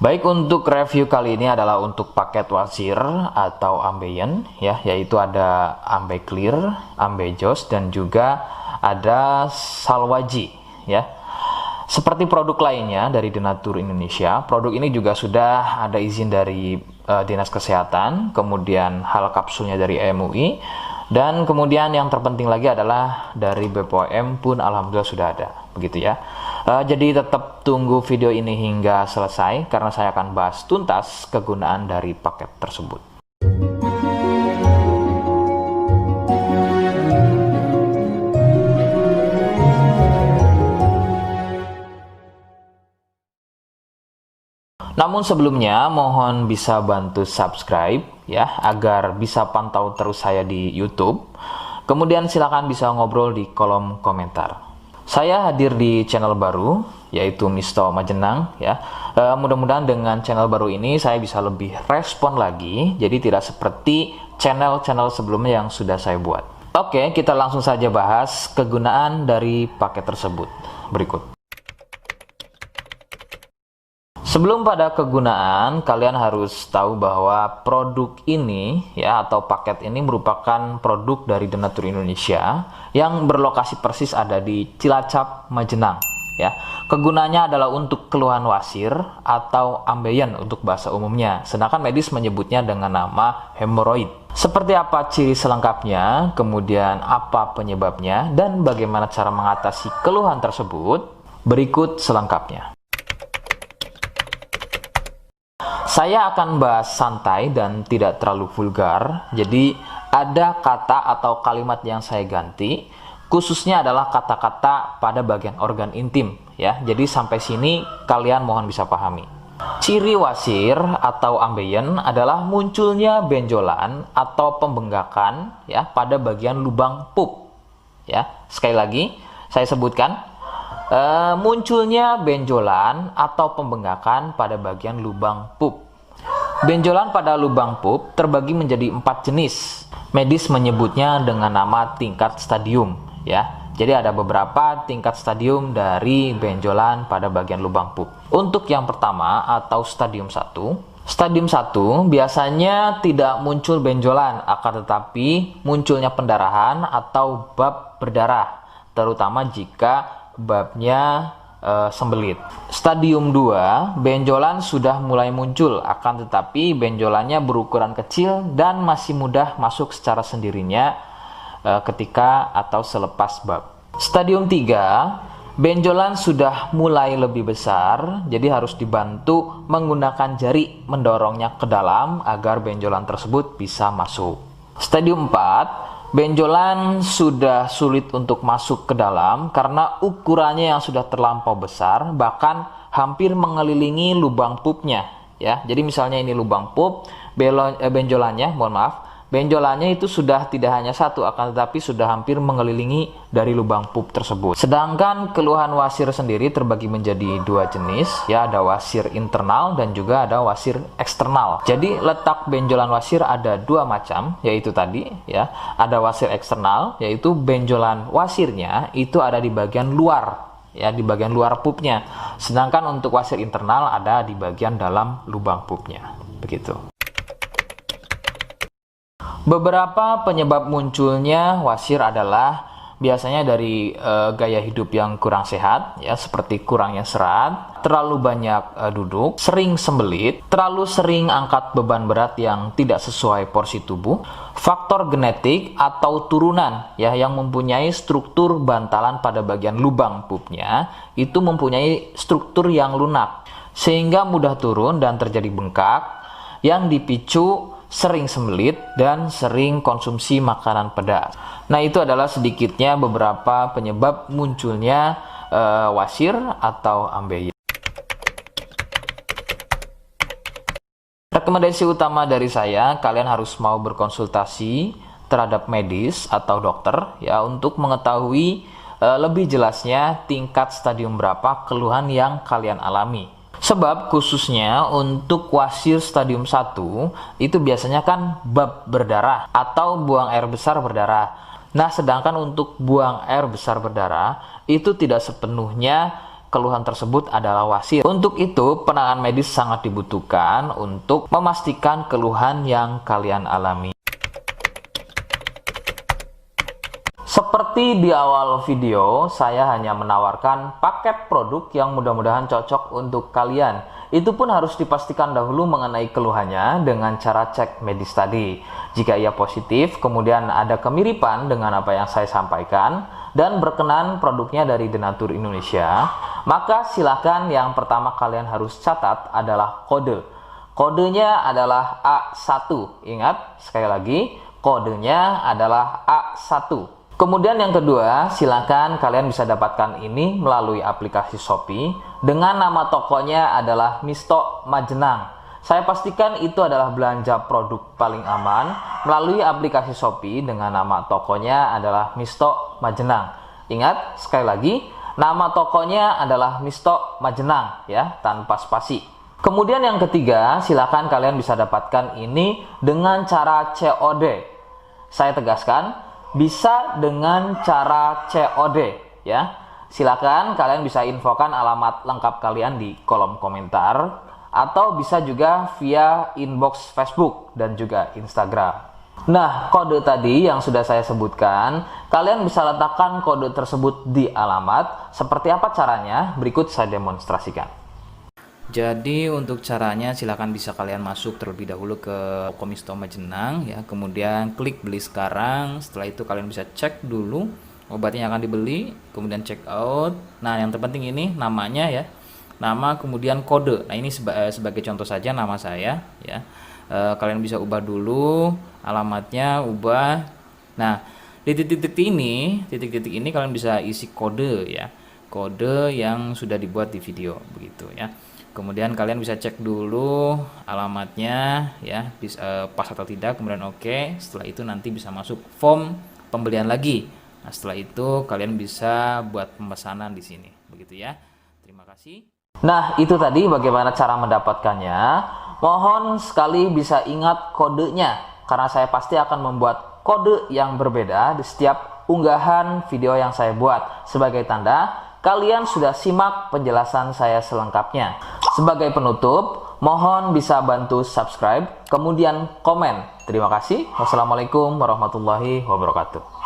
Baik, untuk review kali ini adalah untuk paket wasir atau ambeien ya, yaitu ada ambeclear, ambejos dan juga ada salwaji ya. Seperti produk lainnya dari Denatur Indonesia, produk ini juga sudah ada izin dari Dinas Kesehatan, kemudian hal kapsulnya dari MUI, dan kemudian yang terpenting lagi adalah dari BPOM pun alhamdulillah sudah ada, begitu ya. Jadi tetap tunggu video ini hingga selesai karena saya akan bahas tuntas kegunaan dari paket tersebut. Namun sebelumnya mohon bisa bantu subscribe ya agar bisa pantau terus saya di YouTube. Kemudian silakan bisa ngobrol di kolom komentar. Saya hadir di channel baru yaitu Misto Majenang ya. Mudah-mudahan dengan channel baru ini saya bisa lebih respon lagi. Jadi tidak seperti channel-channel sebelumnya yang sudah saya buat. Oke, kita langsung saja bahas kegunaan dari paket tersebut. Berikut. Sebelum pada kegunaan, kalian harus tahu bahwa produk ini ya atau paket ini merupakan produk dari Denatur Indonesia yang berlokasi persis ada di Cilacap, Majenang ya. Kegunaannya adalah untuk keluhan wasir atau ambeien untuk bahasa umumnya, sedangkan medis menyebutnya dengan nama hemoroid. Seperti apa ciri selengkapnya, kemudian apa penyebabnya, dan bagaimana cara mengatasi keluhan tersebut, berikut selengkapnya. Saya akan bahas santai dan tidak terlalu vulgar, jadi ada kata atau kalimat yang saya ganti, khususnya adalah kata-kata pada bagian organ intim ya. Jadi sampai sini kalian mohon bisa pahami. Ciri wasir atau ambeien adalah munculnya benjolan atau pembengkakan ya pada bagian lubang pup ya. Sekali lagi saya sebutkan, munculnya benjolan atau pembengkakan pada bagian lubang pup. Benjolan pada lubang pup terbagi menjadi 4 jenis. Medis menyebutnya dengan nama tingkat stadium ya. Jadi ada beberapa tingkat stadium dari benjolan pada bagian lubang pup. Untuk yang pertama atau stadium 1, stadium 1 biasanya tidak muncul benjolan, akan tetapi munculnya pendarahan atau bab berdarah, terutama jika babnya sembelit. Stadium 2, benjolan sudah mulai muncul, akan tetapi benjolannya berukuran kecil dan masih mudah masuk secara sendirinya ketika atau selepas bab. Stadium 3, benjolan sudah mulai lebih besar, jadi harus dibantu menggunakan jari mendorongnya ke dalam agar benjolan tersebut bisa masuk. Stadium 4, benjolan sudah sulit untuk masuk ke dalam karena ukurannya yang sudah terlampau besar, bahkan hampir mengelilingi lubang pupnya ya. Jadi misalnya ini lubang pup, benjolannya, mohon maaf, benjolannya itu sudah tidak hanya satu, akan tetapi sudah hampir mengelilingi dari lubang pup tersebut. Sedangkan keluhan wasir sendiri terbagi menjadi 2 jenis ya, ada wasir internal dan juga ada wasir eksternal. Jadi letak benjolan wasir ada 2 macam, yaitu tadi ya, ada wasir eksternal yaitu benjolan wasirnya itu ada di bagian luar ya, di bagian luar pupnya. Sedangkan untuk wasir internal ada di bagian dalam lubang pupnya. Begitu. Beberapa penyebab munculnya wasir adalah biasanya dari gaya hidup yang kurang sehat ya, seperti kurangnya serat, terlalu banyak duduk, sering sembelit, terlalu sering angkat beban berat yang tidak sesuai porsi tubuh, faktor genetik atau turunan ya yang mempunyai struktur bantalan pada bagian lubang pupnya itu mempunyai struktur yang lunak sehingga mudah turun dan terjadi bengkak yang dipicu sering sembelit dan sering konsumsi makanan pedas. Nah, itu adalah sedikitnya beberapa penyebab munculnya wasir atau ambeien. Rekomendasi utama dari saya, kalian harus mau berkonsultasi terhadap medis atau dokter ya untuk mengetahui lebih jelasnya tingkat stadium berapa keluhan yang kalian alami. Sebab khususnya untuk wasir stadium 1 itu biasanya kan bab berdarah atau buang air besar berdarah. Nah, sedangkan untuk buang air besar berdarah itu tidak sepenuhnya keluhan tersebut adalah wasit. Untuk itu, penanganan medis sangat dibutuhkan untuk memastikan keluhan yang kalian alami. Seperti di awal video, saya hanya menawarkan paket produk yang mudah-mudahan cocok untuk kalian. Itu pun harus dipastikan dahulu mengenai keluhannya dengan cara cek medis tadi. Jika ia positif, kemudian ada kemiripan dengan apa yang saya sampaikan, dan berkenan produknya dari Denatur Indonesia, maka silakan yang pertama kalian harus catat adalah kode. Kodenya adalah A1. Ingat, sekali lagi, kodenya adalah A1. Kemudian yang kedua, silakan kalian bisa dapatkan ini melalui aplikasi Shopee dengan nama tokonya adalah Misto Majenang. Saya pastikan itu adalah belanja produk paling aman melalui aplikasi Shopee dengan nama tokonya adalah Misto Majenang. Ingat, sekali lagi, nama tokonya adalah Misto Majenang ya, tanpa spasi. Kemudian yang ketiga, silakan kalian bisa dapatkan ini dengan cara COD. Saya tegaskan, bisa dengan cara COD ya. Silakan kalian bisa infokan alamat lengkap kalian di kolom komentar atau bisa juga via inbox Facebook dan juga Instagram. Nah, kode tadi yang sudah saya sebutkan, kalian bisa letakkan kode tersebut di alamat. Seperti apa caranya? Berikut saya demonstrasikan. Jadi untuk caranya silakan bisa kalian masuk terlebih dahulu ke toko Misto Majenang ya, kemudian klik beli sekarang. Setelah itu kalian bisa cek dulu obatnya yang akan dibeli, kemudian check out. Nah, yang terpenting ini namanya ya, nama kemudian kode. Nah, ini sebagai contoh saja nama saya ya. Kalian bisa ubah dulu alamatnya, ubah. Nah, di titik-titik ini kalian bisa isi kode ya, kode yang sudah dibuat di video begitu ya. Kemudian kalian bisa cek dulu alamatnya ya, pas atau tidak, kemudian oke. Setelah itu nanti bisa masuk form pembelian lagi. Nah, setelah itu kalian bisa buat pemesanan di sini begitu ya. Terima kasih. Nah, itu tadi bagaimana cara mendapatkannya. Mohon sekali bisa ingat kodenya, karena saya pasti akan membuat kode yang berbeda di setiap unggahan video yang saya buat sebagai tanda kalian sudah simak penjelasan saya selengkapnya. Sebagai penutup, mohon bisa bantu subscribe, kemudian komen. Terima kasih. Wassalamualaikum warahmatullahi wabarakatuh.